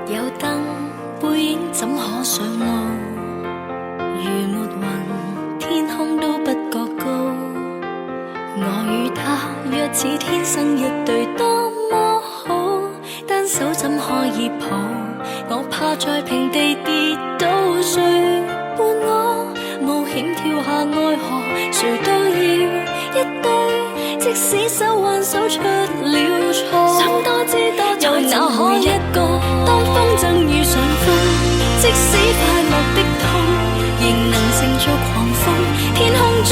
有燈，背影怎可上路？如沒雲，天空都不覺高。我與他若似天生一對，多麼好。單手怎可以抱？我怕在平地跌倒，誰伴我冒險跳下愛河？誰都要一對。即使手挽手出了錯，想多知多又哪可一個？當風箏遇上風，即使快樂的痛，仍能乘着狂風。天空中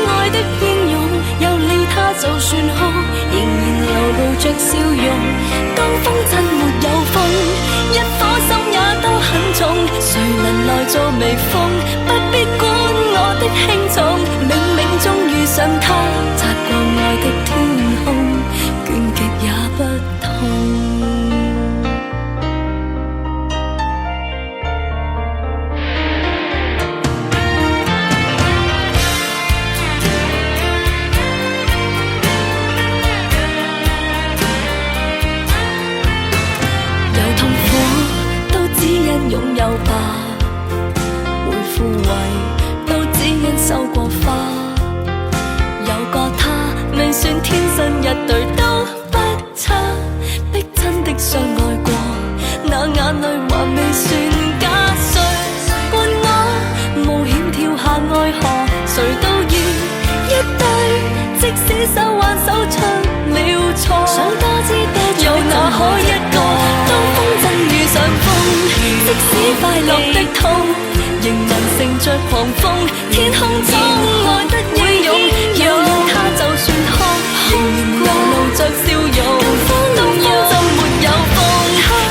愛的英勇，有了他就算好，仍然流露着笑容。當風箏沒有風，一顆心也都很重。誰能來做微風？不必管我的輕重，冥冥中遇上他，擦過愛的天空，倦極也不痛。有痛苦都只因擁有吧，會枯萎都只因收過花。有個他未算天生一對都不差，逼真的相愛過，那眼淚還未算假。誰伴我冒險跳下愛河？誰都要一對，即使手挽手出了錯，想多知多又哪可一個？當風箏遇上風，即使快樂的痛，仍能乘着狂風。天空中愛得英勇，有了他就算哭，仍然流露着笑容。當風箏沒有風，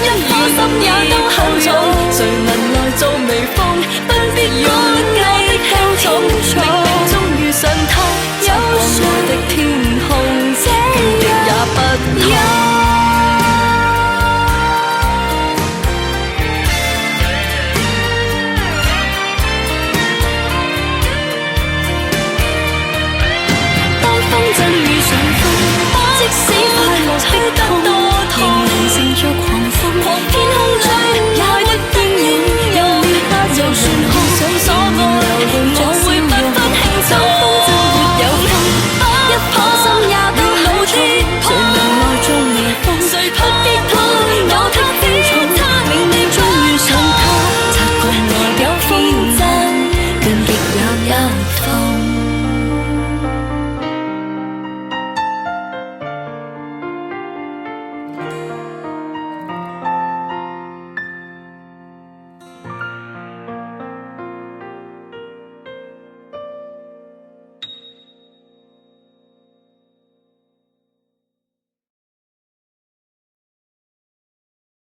一顆心也都很重。誰能來做微風？不必管我的輕重，冥冥中遇上他，擦過愛的天空，倦極也不痛。